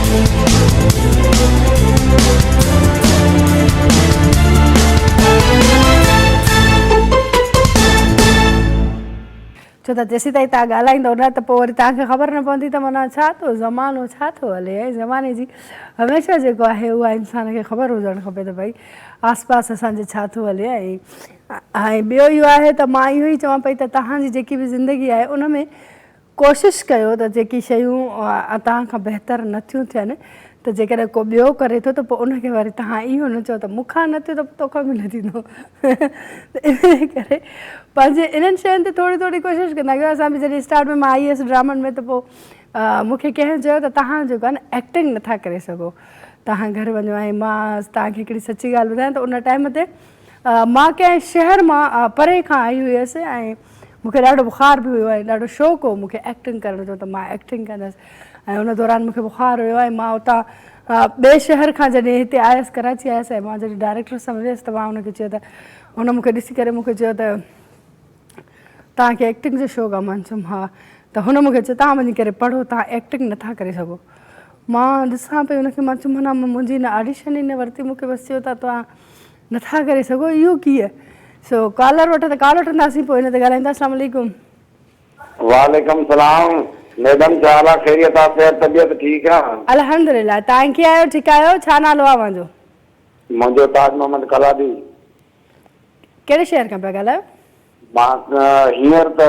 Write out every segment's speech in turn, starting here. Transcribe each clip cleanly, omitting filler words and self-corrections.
छो त जेसीं ताईं तव्हां ॻाल्हाईंदव न त पोइ वरी तव्हांखे ख़बर न पवंदी त माना छा थो ज़मानो छा थो हले ऐं ज़माने जी हमेशह जेको आहे उहा इंसान खे ख़बर हुजणु खपे त भई आस पास असांजे छा थो हले। ऐं ॿियो इहो आहे त मां इहो ई चवां पई त तव्हांजी जेकी बि ज़िंदगी आहे उन में कोशिशि कयो त जेकी शयूं तव्हां खां बहितर नथियूं थियनि त जेकॾहिं को ॿियो करे थो त पोइ उनखे वरी तव्हां इहो न चओ त मूंखां न थियो त तोखां बि न थींदो त इन करे पंहिंजे इन्हनि शयुनि ते थोरी थोरी कोशिशि कंदा कयो। असां बि जॾहिं स्टार्ट में मां आई हुअसि ड्रामनि में त पोइ मूंखे कंहिं चयो त तव्हां जेको आहे न एक्टिंग नथा करे सघो, तव्हां घर वञो। ऐं मां तव्हांखे हिकिड़ी सची ॻाल्हि ॿुधायां त उन टाइम ते मां कंहिं शहर मां परे खां आई हुयसि ऐं मूंखे ॾाढो बुख़ार बि हुयो ऐं ॾाढो शौक़ु हो मूंखे एक्टिंग करण जो त मां एक्टिंग कंदसि। ऐं उन दौरान मूंखे बुख़ार हुयो ऐं मां उतां ॿिए शहर खां जॾहिं हिते आयसि कराची आयसि ऐं मां जॾहिं डायरेक्टर सां मिलियसि त मां हुनखे चयो त हुन मूंखे ॾिसी करे मूंखे चयो त तव्हांखे एक्टिंग जो शौक़ु आहे? मां चयुमि हा। त हुन मूंखे चयो तव्हां वञी करे पढ़ो, तव्हां एक्टिंग नथा करे सघो। मां ॾिसां पई हुनखे, मां चयुमि माना मुंहिंजी न ऑडिशन ई न वरिती, मूंखे बसि चयो था तव्हां नथा करे सघो, इहो कीअं? सो कॉलर वठ त कॉल वठंदासीं, पोइ हिन ते ॻाल्हाईंदा। अस्सलाम वालेकुम। वालेकुम सलाम मैडम, छा हाल आहे? ख़ैरियत आहे? सेहत तबियत ठीकु आहे? अल्हम्दुलिल्लाह। तव्हां कीअं आहियो? ठीकु आहियो? छा नालो आहे मुंहिंजो? मुंहिंजो ताज मोहम्मद कलादी। कहिड़े शहर खां पिया ॻाल्हायो? मां हींअर त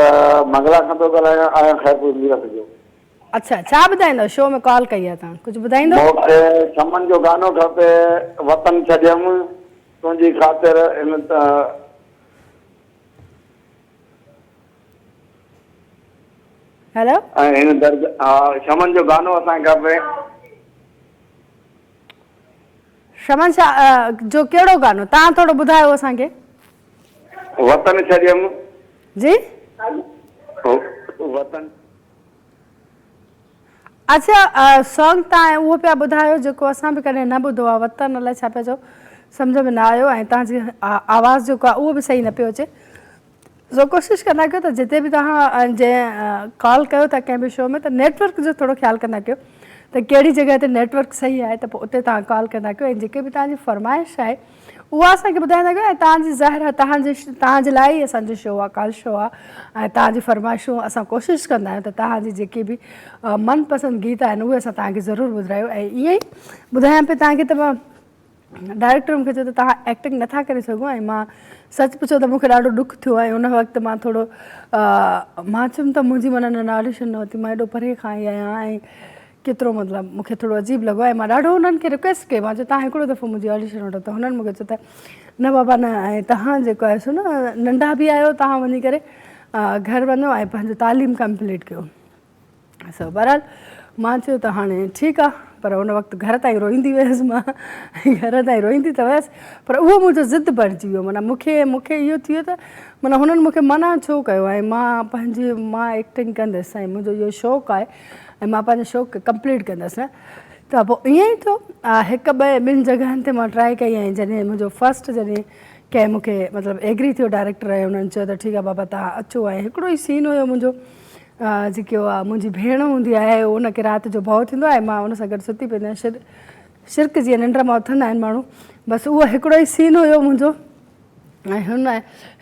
मंगला खां थो ॻाल्हायां, आहियां ख़ैरपुर मीरठ जो। अच्छा, छा ॿुधाईंदव? शो में कॉल कई आहे तव्हां, कुझु ॿुधाईंदो? मूंखे चमन जो गानो खपे, वतन छॾियमि तुंहिंजी ख़ातिर। इन हेलो, ऐं हिन दर्ज शमन जो गानो असांखे खपे। शमन शाह जो कहिड़ो गानो? तव्हां थोरो ॿुधायो असांखे। वतन छॾियमि जी। वतन। अच्छा, सॉन्ग तव्हां उहो पिया ॿुधायो जेको असां बि कॾहिं न ॿुधो आहे, वतन अलाए छा पिया चओ, सम्झ में न आयो। ऐं तव्हांजी आवाज़ु जेको आहे उहो बि सही न पियो अचे। सो कोशिशि कंदा कयो त जिते बि तव्हां जंहिं कॉल कयो था कंहिं बि शो में, त नेटवर्क जो थोरो ख़्यालु कंदा कयो त कहिड़ी जॻह ते नेटवर्क सही आहे, त पोइ उते तव्हां कॉल कंदा कयो। ऐं जेके बि तव्हांजी फरमाइश आहे उहा असांखे ॿुधाईंदा कयो। ऐं तव्हांजी ज़ाहिर आहे तव्हांजे लाइ ई असांजो शो आहे, कॉल शो आहे। ऐं तव्हांजी फरमाइशूं असां कोशिशि कंदा आहियूं त तव्हांजी जेकी बि मनपसंदि गीत आहिनि उहे असां तव्हांखे ज़रूरु ॿुधायो। ऐं ईअं ई ॿुधायां पई तव्हांखे त मां डायरेक्टर मूंखे चयो त तव्हां एक्टिंग नथा करे सघो। ऐं मां सच पुछो त मूंखे ॾाढो ॾुखु थियो। ऐं उन वक़्तु मां थोरो मां चयुमि त मुंहिंजी माना न ऑडिशन न वरिती, मां एॾो परे खां आई आहियां ऐं केतिरो मतिलबु मूंखे थोरो अजीब लॻो। ऐं मां ॾाढो हुननि खे रिक्वेस्ट कई, मां चयो तव्हां हिकिड़ो दफ़ो मुंहिंजी ऑडिशन वठो। त हुननि मूंखे चयो त न बाबा न, ऐं तव्हां जेको आहे सो न नंढा बि आहियो, तव्हां वञी करे घर वञो ऐं पंहिंजो तालीम कंप्लीट कयो। सो बहरहाल मां चयो त हाणे ठीकु आहे। पर हुन वक़्तु घर ताईं रोईंदी वियसि, मां घर ताईं रोईंदी त वियसि, पर उहो मुंहिंजो ज़िद बणिजी वियो। माना मूंखे इहो थियो त माना हुननि मूंखे मना छो कयो। ऐं मां एक्टिंग कंदसि ऐं मुंहिंजो इहो शौक़ु आहे ऐं मां पंहिंजे शौक़ु खे कंप्लीट कंदसि न। त पोइ ईअं ई थियो। ॿिनि जॻहियुनि ते मां ट्राए कई। ऐं जॾहिं मुंहिंजो फस्ट जॾहिं कंहिं मूंखे मतिलबु एग्री थियो डायरेक्टर, ऐं हुननि चयो त ठीकु आहे बाबा तव्हां अचो। ऐं हिकिड़ो ई सीन हुयो मुंहिंजो, जेकी उहा मुंहिंजी भेण हूंदी आहे, उनखे राति जो भउ थींदो आहे, मां उन सां गॾु सुती पवंदी आहियां। शिरक जीअं निंड मां उथंदा आहिनि माण्हू, बसि उहो हिकिड़ो ई सीन हुयो मुंहिंजो। ऐं हुन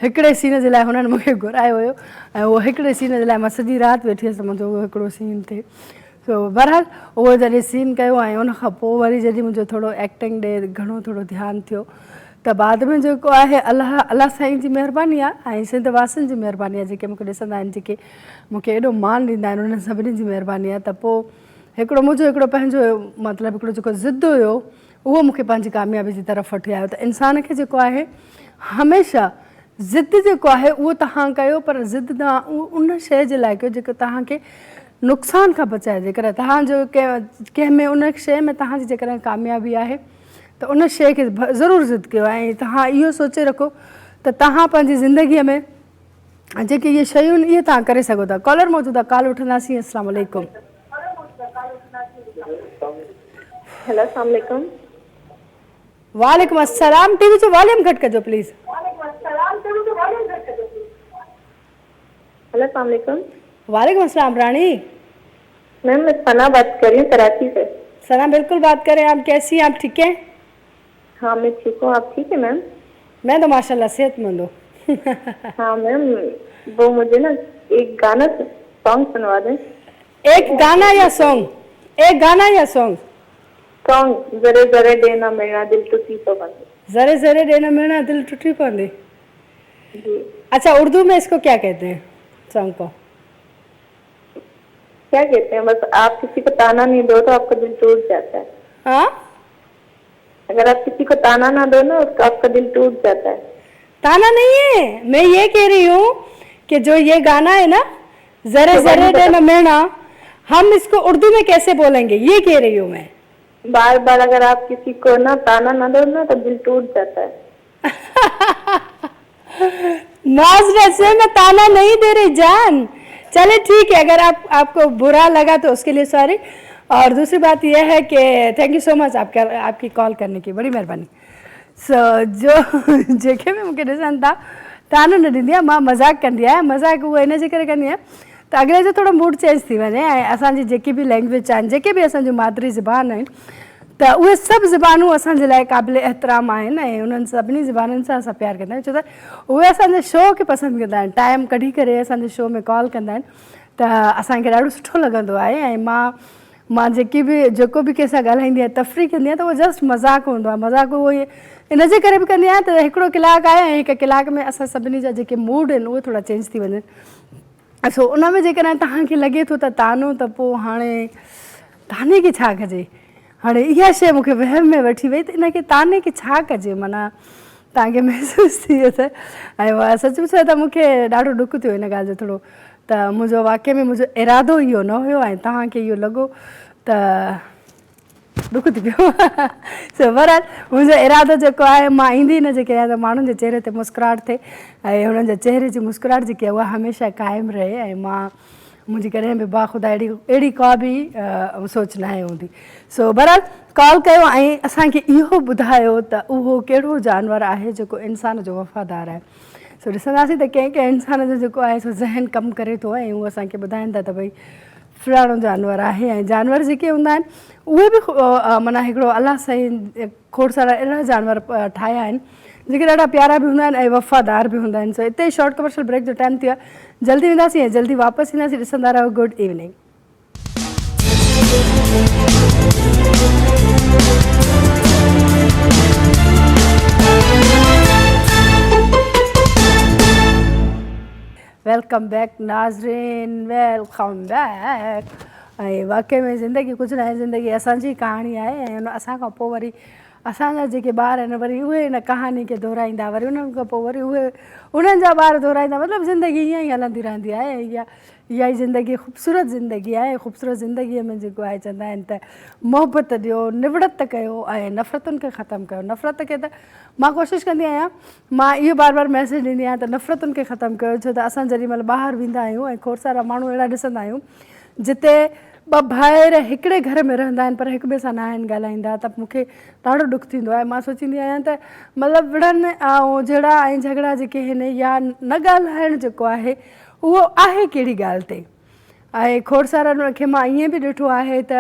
हिकिड़े सीन जे लाइ हुननि मूंखे घुरायो हुयो। ऐं उहो हिकिड़े सीन जे लाइ मां सॼी राति वेठी हुअसि त मुंहिंजो उहो हिकिड़ो सीन थिए। सो बहरहाल उहो जॾहिं सीन कयो ऐं उनखां पोइ वरी जॾहिं मुंहिंजो थोरो एक्टिंग ॾे घणो थोरो ध्यानु थियो त बाद में जेको आहे अलाह साईं जी महिरबानी आहे ऐं सिंध वासियुनि जी महिरबानी आहे, जेके मूंखे ॾिसंदा आहिनि, जेके मूंखे एॾो मान ॾींदा आहिनि, उन्हनि सभिनीनि जी महिरबानी आहे। त पोइ हिकिड़ो मुंहिंजो पंहिंजो मतिलबु हिकिड़ो जेको ज़िद हुयो उहो मूंखे पंहिंजी कामयाबी जी तरफ़ वठी आयो। त इंसान खे जेको आहे हमेशह ज़िद जेको आहे उहो तव्हां कयो, पर ज़िद तव्हां उन शइ जे लाइ कयो जेको तव्हांखे नुक़सान खां बचाए। जेकॾहिं तव्हांजो कंहिं में उन शइ में तव्हांजी जेकॾहिं कामयाबी आहे त उन शइ खे ज़रूरु ज़िद कयो। ऐं तव्हां इहो सोचे रखो त तव्हां पंहिंजी ज़िंदगीअ में जेके इहे शयूं आहिनि इहे तव्हां करे सघो था। कॉलर मौजूदु आहे, कॉल वठंदासीं। अस्सलाम वालेकुम। हेलो, अस्सलाम वालेकुम। वालेकुम अस्सलाम। टीवी जो वॉल्यूम घटि कजो प्लीज़। हेलो, अस्सलाम वालेकुम। वालेकुम अस्सलाम रानी। मैम मैं सना बात कर रही हूँ कराची से। सना बिल्कुल बात करें। आप कैसी हैं? आप ठीक हैं? हाँ मैं ठीक हूँ, आप ठीक है मैम? मैं तो माशाल्लाह सेहतमंद हूँ। हाँ मैम, वो मुझे ना एक गाना सॉन्ग सुनवा दें। एक गाना या सॉन्ग? एक गाना या सॉन्ग? सॉन्ग जरे जरे देना मेरा दिल टूटी तो बंद। जरे जरे देना मेरा दिल टूटी पौंदी। जी अच्छा, उर्दू में इसको क्या कहते हैं सॉन्ग को? क्या कहते हैं, बस आप किसी को ताना नहीं दो तो आपका दिल टूट जाता है। हाँ, अगर आप किसी को ताना ना दो ना, उसका आपका दिल टूट जाता है। ताना नहीं है, मैं ये कह रही हूँ कि जो ये गाना है ना, जरे जरे देना मेरा, हम इसको उर्दू में कैसे बोलेंगे, ये कह रही हूँ मैं। बार बार अगर आप किसी को ना ताना ना दो ना तो दिल टूट जाता है। माजरत से मैं ताना नहीं दे रही जान। चले ठीक है, अगर आपको बुरा लगा तो उसके लिए सॉरी। और दूसरी बात यह है कि थैंक यू सो मच आपकी कॉल करने की, बड़ी मेहरबानी। जो जेके में मूंखे ॾिसनि था, तानो न ॾींदी आहे, मां मज़ाक कंदी आहियां। मज़ाक उहो इन जे करे कंदी आहियां त अॻिले जो थोरो मूड चेंज थी वञे ऐं असांजी जेकी बि लैंग्वेज आहिनि, जेके बि असांजूं मादरी ज़बान आहिनि, त उहे सभु ज़बानूं असांजे लाइ क़ाबिल एतिराम आहिनि ऐं उन्हनि सभिनी ज़बाननि सां असां प्यारु कंदा आहियूं, छो त उहे असांजे शो खे पसंदि कंदा आहिनि, टाइम कढी करे असांजे शो में कॉल कंदा आहिनि, त असांखे ॾाढो सुठो लॻंदो आहे। ऐं मां जेको बि कंहिंसां ॻाल्हाईंदी आहियां, तफ़री कंदी आहियां, त उहो जस्ट मज़ाक हूंदो आहे। मज़ाक उहो इन जे करे बि कंदी आहियां त हिकिड़ो कलाकु आहे ऐं हिकु कलाक में असां सभिनी जा जेके मूड आहिनि उहे थोरा चेंज थी वञनि। सो उन में जेकॾहिं तव्हांखे लॻे थो त तानो, त पोइ हाणे ताने खे छा कजे? हाणे इहा शइ मूंखे वहम में वठी वई त इनखे ताने खे छा कजे, माना तव्हांखे महसूसु थी वियो त। ऐं सच पुछो त मूंखे ॾाढो ॾुख थियो इन ॻाल्हि जो थोरो, त मुंहिंजो वाक़ई में मुंहिंजो इरादो इहो न हुयो ऐं तव्हांखे इहो लॻो त ॾुख थी पियो। सो बहरहाल मुंहिंजो इरादो जेको आहे, मां ईंदी न जेके आहे त माण्हुनि जे चहिरे ते मुस्कुराहट थिए ऐं हुननि जे चहिरे जी मुस्कुराहट जेकी आहे उहा हमेशह क़ाइमु रहे। ऐं मुंहिंजी कॾहिं बि बाख़ुदा अहिड़ी का बि सोच न आहे हूंदी। सो बहरहाल कॉल कयो ऐं असांखे इहो ॿुधायो त उहो कहिड़ो जानवर आहे जेको इंसान जो वफ़ादार आहे। सो ॾिसंदासीं त कंहिं कंहिं इंसान जो जेको आहे सो ज़हन कमु करे थो ऐं उहो असांखे ॿुधाइनि था त भई फलाणो जानवर आहे। ऐं जानवर जेके हूंदा आहिनि उहे बि माना हिकिड़ो अलाह साईं खोड़ सारा अहिड़ा जानवर ठाहिया आहिनि जेके ॾाढा प्यारा बि हूंदा आहिनि ऐं वफ़ादार बि हूंदा आहिनि। सो हिते शॉर्ट कमर्शियल ब्रेक जो टाइम थियो आहे, जल्दी वेंदासीं ऐं जल्दी वापसि ईंदासीं। ॾिसंदा रहो गुड इवनिंग। वेलकम बैक नाज़रीन, वेलकम बैक। ऐं वाक़ई में ज़िंदगी कुझु न आहे, ज़िंदगी असांजी कहाणी आहे ऐं असां खां पोइ वरी असांजा जेके ॿार आहिनि वरी उहे हिन कहानी खे दोहराईंदा, वरी उन्हनि खां पोइ वरी उहे उन्हनि जा ॿार दोहराईंदा। मतिलबु ज़िंदगी ईअं ई हलंदी रहंदी आहे। इहा ई ज़िंदगी ख़ूबसूरत ज़िंदगी आहे। ख़ूबसूरत ज़िंदगीअ में जेको आहे चवंदा आहिनि त मोहबत ॾियो, निवड़त कयो ऐं नफ़रतुनि खे ख़तमु कयो। नफ़रत खे त मां कोशिशि कंदी आहियां, मां इहो बार बार मैसेज ॾींदी आहियां त नफ़रतुनि खे ख़तमु कयो, छो त असां जेॾी महिल ॿाहिरि वेंदा आहियूं ऐं खोड़ सारा माण्हू अहिड़ा ॾिसंदा आहियूं जिते ॿ भाइर हिकिड़े घर में रहंदा आहिनि पर हिक ॿिए सां न आहिनि ॻाल्हाईंदा, त मूंखे ॾाढो ॾुख थींदो आहे। मां सोचींदी आहियां त मतिलबु विढ़नि ऐं जहिड़ा ऐं झगड़ा जेके आहिनि या न ॻाल्हाइणु जेको आहे उहो आहे कहिड़ी ॻाल्हि ते। ऐं खोड़ सारनि खे मां ईअं बि ॾिठो आहे त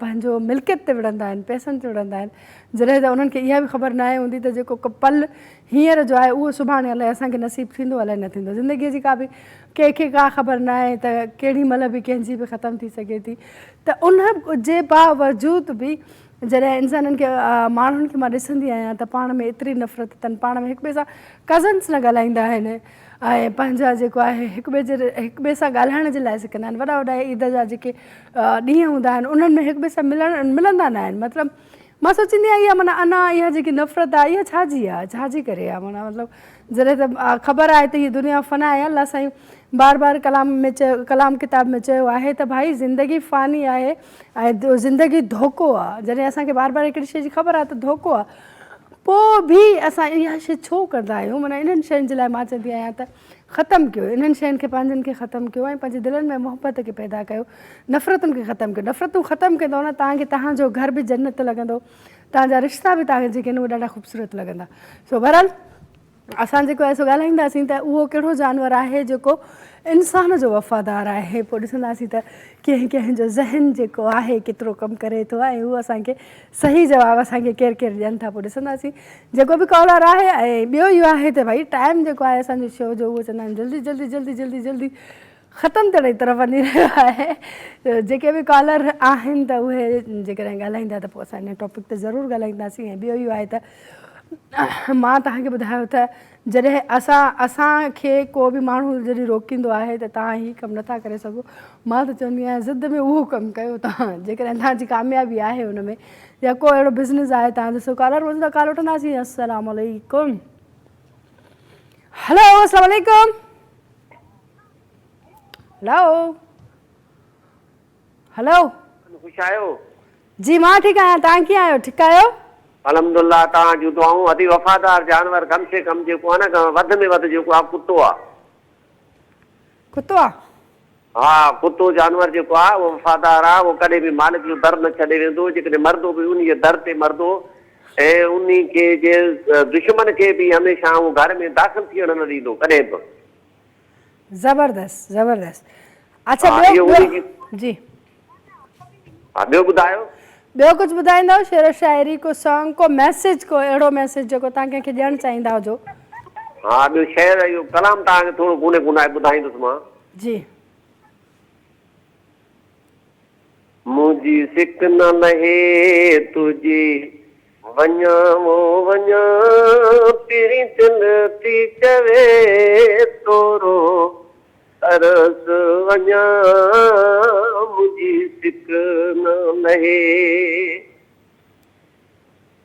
पंहिंजो मिल्कियत ते विढ़ंदा आहिनि, पैसनि ते विढ़ंदा आहिनि, जॾहिं त उन्हनि खे इहा बि ख़बर न आहे हूंदी त जेको पल हींअर जो आहे उहो सुभाणे अलाए असांखे नसीबु थींदो अलाए न थींदो। ज़िंदगीअ जी का बि कंहिंखे का ख़बर न आहे त केॾी महिल बि कंहिंजी बि ख़तमु थी सघे थी। त उन जे बावजूद बि जॾहिं इंसाननि खे माण्हुनि खे मां ॾिसंदी आहियां त पाण में एतिरी नफ़रत अथनि, पाण में हिक ॿिए सां कज़न्स न ॻाल्हाईंदा आहिनि ऐं पंहिंजा जेको आहे हिक ॿिए सां ॻाल्हाइण जे लाइ सिखंदा आहिनि। वॾा वॾा ईद जा जेके ॾींहं हूंदा आहिनि उन्हनि में हिक ॿिए सां मिलंदा न आहिनि। मतिलबु मां सोचींदी आहियां इहा माना अञा इहा जेकी नफ़रत आहे इहा छाजी करे आहे। माना मतिलबु जॾहिं त ख़बर आहे त हीअ दुनिया फ़ना आहे। अलाह साईं बार बार कलाम किताब में चयो आहे त भाई ज़िंदगी फ़ानी आहे ऐं ज़िंदगी धोखो आहे। जॾहिं असांखे बार बार हिकिड़ी शइ जी ख़बर आहे त धोखो आहे, पोइ बि असां इहा शइ छो कंदा आहियूं। माना इन्हनि शयुनि जे लाइ मां चवंदी आहियां त ख़तमु कयो, इन्हनि शयुनि खे पंहिंजनि खे ख़तमु कयो ऐं पंहिंजे दिलनि में मोहबत खे पैदा कयो, नफ़रतुनि खे ख़तमु कयो। नफ़रतूं ख़तमु कंदो न तव्हांखे तव्हांजो घर बि जन्नत लॻंदो, तव्हांजा रिश्ता बि तव्हांखे जेके आहिनि उहे ॾाढा ख़ूबसूरत लॻंदा। सो बहरहाल असां जेको आहे सो ॻाल्हाईंदासीं त उहो कहिड़ो जानवर आहे जेको इंसान जो वफ़ादार आहे। पोइ ॾिसंदासीं त कंहिं कंहिं जो ज़हन जेको आहे केतिरो कमु करे थो ऐं उहो असांखे सही जवाबु असांखे केरु केरु ॾियनि था। पोइ ॾिसंदासीं जेको बि कॉलर आहे। ऐं ॿियो इहो आहे त भई टाइम जेको आहे असांजे शो जो उहो चवंदा आहिनि जल्दी जल्दी जल्दी जल्दी जल्दी ख़तमु थियण जी तरफ़ वञी रहियो आहे। जेके बि कॉलर आहिनि त उहे जेकॾहिं ॻाल्हाईंदा त पोइ असां हिन टॉपिक ते ज़रूरु ॻाल्हाईंदासीं। ऐं ॿियो इहो आहे त मां तव्हांखे ॿुधायो त जॾहिं असांखे को बि माण्हू जॾहिं रोकींदो आहे त तव्हां हीअ कमु नथा करे सघो, मां त चवंदी आहियां ज़िद में उहो कमु कयो तव्हां जेकॾहिं तव्हांजी कामयाबी आहे हुन में, या को अहिड़ो बिज़नेस आहे तव्हां ॾिसो कॉलर वञो त कॉल वठंदासीं। अस्सलाम वालेकुम। हेलो अस्सलाम वालेकुम। हेलो हेलो ख़ुशि आहियो? जी मां ठीकु आहियां, तव्हां कीअं आहियो? ठीकु आहियो? अलहमदुल्ला। तव्हां जूं दुआऊं। अति वफ़ादार जानवर कम से कम जेको आहे न वधि में वधि जेको आहे कुतो आहे। कुतो आहे? हा, कुतो जानवर जेको आहे उहो वफ़ादार आहे। उहो कॾहिं बि मालिक जो दर न छॾे वेंदो। जेकॾहिं मरदो बि उन जे दर ते मरदो ऐं उन खे जे दुश्मन खे बि हमेशह उहो घर में दाख़िल थियण न ॾींदो कॾहिं बि। ज़बरदस्त ज़बरदस्त। अच्छा जी हा, ॿियो ॿुधायो? ॿियो कुझु ॿुधाईंदव? शेर शाइरी को सॉन्ग को मैसेज को अहिड़ो मैसेज जेको तव्हां कंहिंखे ॾियणु चाहींदा हुजो? हा, ॿियो शेर इहो कलाम तव्हांखे थोरो गुने गुनाए ॿुधाईंदुसि मां। जी। मुंहिंजी सिक न लहे तुंहिंजी वञां वञां पहिरीं दिलि थी चवे तोरो तरस वञां मुंहिंजी सिक न लहे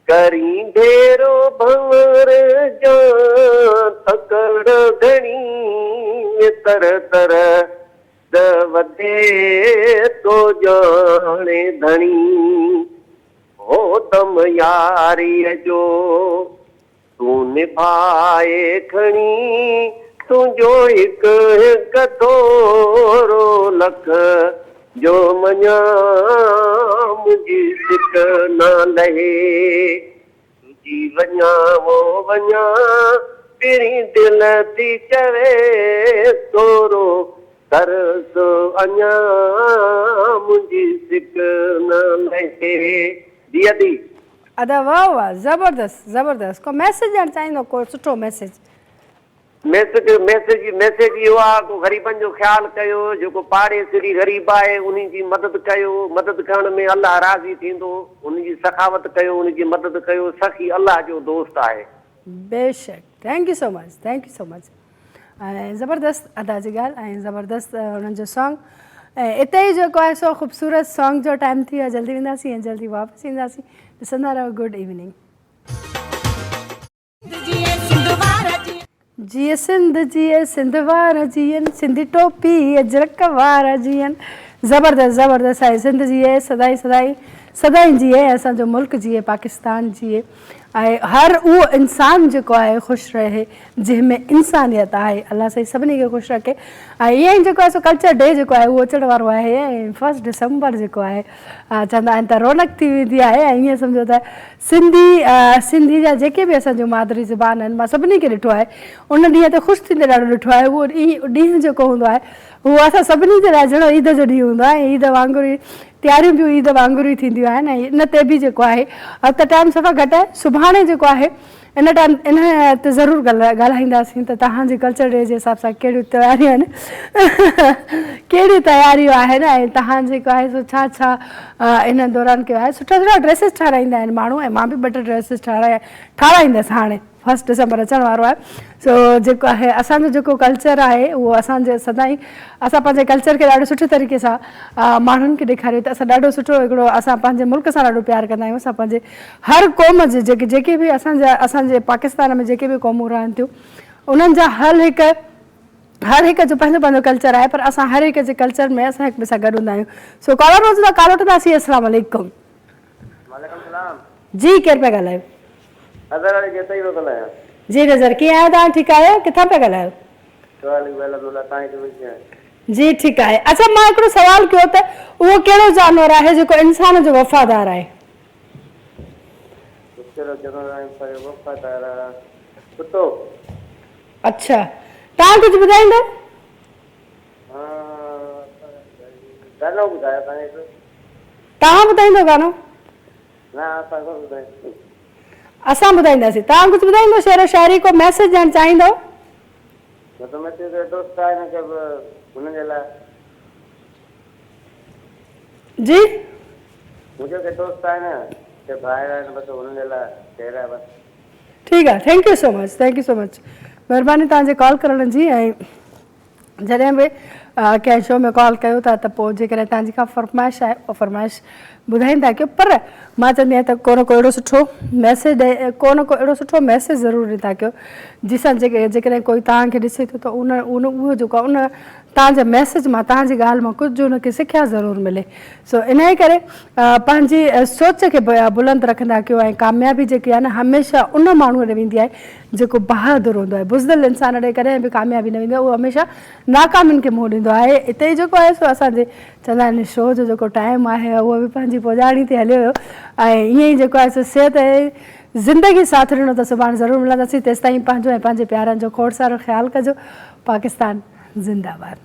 करी ढेरो भंवर जा तकड़ घणी तर तर द वधे तो जाने धणी हो दम यारीअ जो तूं निभाए खणी तुंहिंजो हिकु हिकु थोरो लख जो मञा मुंहिंजी सिक न लहे तुंहिंजी वञा वो वञा पहिरीं दिलि थी चवे तोरो तरस अञा मुंहिंजी सिक न लहे। दी दी अदा वाह वाह ज़बरदस्त ज़बरदस्त। को मैसेज ॾियणु चाहींदो? को सुठो मैसेज? मैसेज इहो आहे को ग़रीबनि जो ख़्यालु कयो। जेको पाड़ेसिरी ग़रीब आहे उन जी मदद कयो। मदद करण में अलाह राज़ी थींदो। उन जी सखावत कयो, उन जी मदद कयो। सखी अलाह जो दोस्त आहे। बेशक। Thank you so much, thank you so much. ऐं ज़बरदस्त अदा जी ॻाल्हि ऐं ज़बरदस्त उन्हनि जो सॉन्ग। ऐं हिते ई जेको आहे सो ख़ूबसूरत सॉन्ग जो टाइम थी वियो। जल्दी वेंदासीं ऐं जल्दी वापसि ईंदासीं। ॾिसंदा रहो गुड इवनिंग। जिए सिंध जिए सिंध वारा जियनि सिंधी टोपी अजरक वारा जियनि। ज़बरदस्त ज़बरदस्त आहे। सिंध जिए सदाई सदाई सदाई जिए। असांजो मुल्क जिए, पाकिस्तान जिए। ऐं हर उहो इंसान जेको आहे ख़ुशि रहे जंहिंमें इंसानियत आहे। अलाह साईं सभिनी खे ख़ुशि रखे। ऐं ईअं ई जेको आहे सो कल्चर डे जेको आहे उहो अचण वारो आहे। ऐं 1 डिसंबर जेको आहे चवंदा आहिनि त रौनक थी वेंदी आहे। ऐं ईअं सम्झो त सिंधी जा जेके बि असांजो मादरी ज़बान आहिनि, मां सभिनी खे ॾिठो आहे उन ॾींहं ते ख़ुशि थींदे ॾाढो ॾिठो आहे। उहो ॾींहुं जेको हूंदो आहे उहो असां सभिनी जे लाइ ॼणो ईद जो ॾींहुं हूंदो आहे। ईद वांगुरु ई तयारियूं बि ईद वांगुरु ई थींदियूं आहिनि। ऐं इन ते बि जेको आहे हफ़्ते टाइम सफ़ा घटि आहे। सुभाणे जेको आहे इन टाइम इन ते ज़रूरु ॻाल्हाईंदासीं त तव्हांजे कल्चर डे जे हिसाब सां कहिड़ियूं तयारियूं आहिनि कहिड़ियूं तयारियूं आहिनि ऐं तव्हां जेको आहे सो छा छा इन दौरान कयो आहे। सुठा सुठा ड्रेसिस ठाराईंदा आहिनि माण्हू ऐं मां बि ॿ टे ड्रेसिस ठाराईंदसि हाणे 1 डिसंबर अचण वारो आहे। सो जेको आहे असांजो जेको कल्चर आहे उहो असांजे सदाईं असां पंहिंजे कल्चर खे ॾाढो सुठे तरीक़े सां माण्हुनि खे ॾेखारियो त असां ॾाढो सुठो हिकिड़ो असां पंहिंजे मुल्क सां ॾाढो प्यारु कंदा आहियूं। असां पंहिंजे हर क़ौम जे जेके बि असांजे पाकिस्तान में जेके बि क़ौमूं रहनि थियूं उन्हनि जा हर हिकु जो पंहिंजो पंहिंजो कल्चर आहे। पर असां हर हिक जे कल्चर में असां हिक ॿिए सां गॾु हूंदा आहियूं। सो कॉलर रोज़ था कॉल वठंदासीं। अस्सलाम वालेकुम। जी केरु पिया ॻाल्हायो? जी नज़र कीअं आहियो तव्हां? ठीकु आहियो? किथां पिया ॻाल्हायो? जी ठीकु आहे। अच्छा मां हिकिड़ो सवाल कयो त उहो कहिड़ो जानवर आहे जेको इंसान जो वफ़ादार आहे? अच्छा, तव्हां कुझु ॿुधाईंदो? गानो ॿुधायो तव्हां? तव्हां ॿुधाईंदो गानो? न असां कोन ॿुधायो। असां ॿुधाईंदासीं। तव्हां कुझु ॿुधाईंदो शेर शाइरी को मैसेज ॾियणु चाहींदो? न त मूंखे दोस्त आहे न के हुननि जे लाइ। जी मुंहिंजो के दोस्त आहे न के ॿाहिरि आहे न बसि हुननि जे लाइ शेर आहे बसि। ठीकु आहे, thank you so much, thank you so much, महिरबानी तव्हांजे कॉल करण जी। ऐं जॾहिं बि कंहिं शो में कॉल कयो था त पोइ जेकॾहिं तव्हांजी का फरमाइश आहे उहा फरमाइश ॿुधाईंदा कयो, पर मां चवंदी आहियां त को न को अहिड़ो सुठो मैसेज को न को अहिड़ो सुठो मैसेज ज़रूरु ॾींदा कयो जंहिंसां जेकॾहिं कोई तव्हांखे ॾिसे थो त उहो जेको आहे उन तव्हांजे मैसेज मां तव्हांजी ॻाल्हि मां कुझु हुनखे सिखिया ज़रूरु मिले। सो इन जे करे पंहिंजी सोच खे बुलंद रखंदा कयो ऐं कामयाबी जेकी आहे न हमेशह उन माण्हूअ ॾे वेंदी आहे जेको बहादुर हूंदो आहे। बुज़दिल इंसान ॾे कॾहिं बि कामयाबी न वेंदी आहे, उहो हमेशह नाकामियुनि खे मुंहुं ॾींदो आहे। हिते जेको आहे सो असांजे चवंदा आहिनि शो जो जेको टाइम आहे उहो बि पंहिंजी पोजाणी ते हलियो वियो ऐं ईअं ई जेको आहे सो सिहत ऐं ज़िंदगी साथ ॾिनो त सुभाणे ज़रूरु मिलंदासीं। तेसिताईं पंहिंजो ऐं पंहिंजे प्यारनि जो खोड़ सारो ख़्यालु कजो। पाकिस्तान ज़िंदाबाद।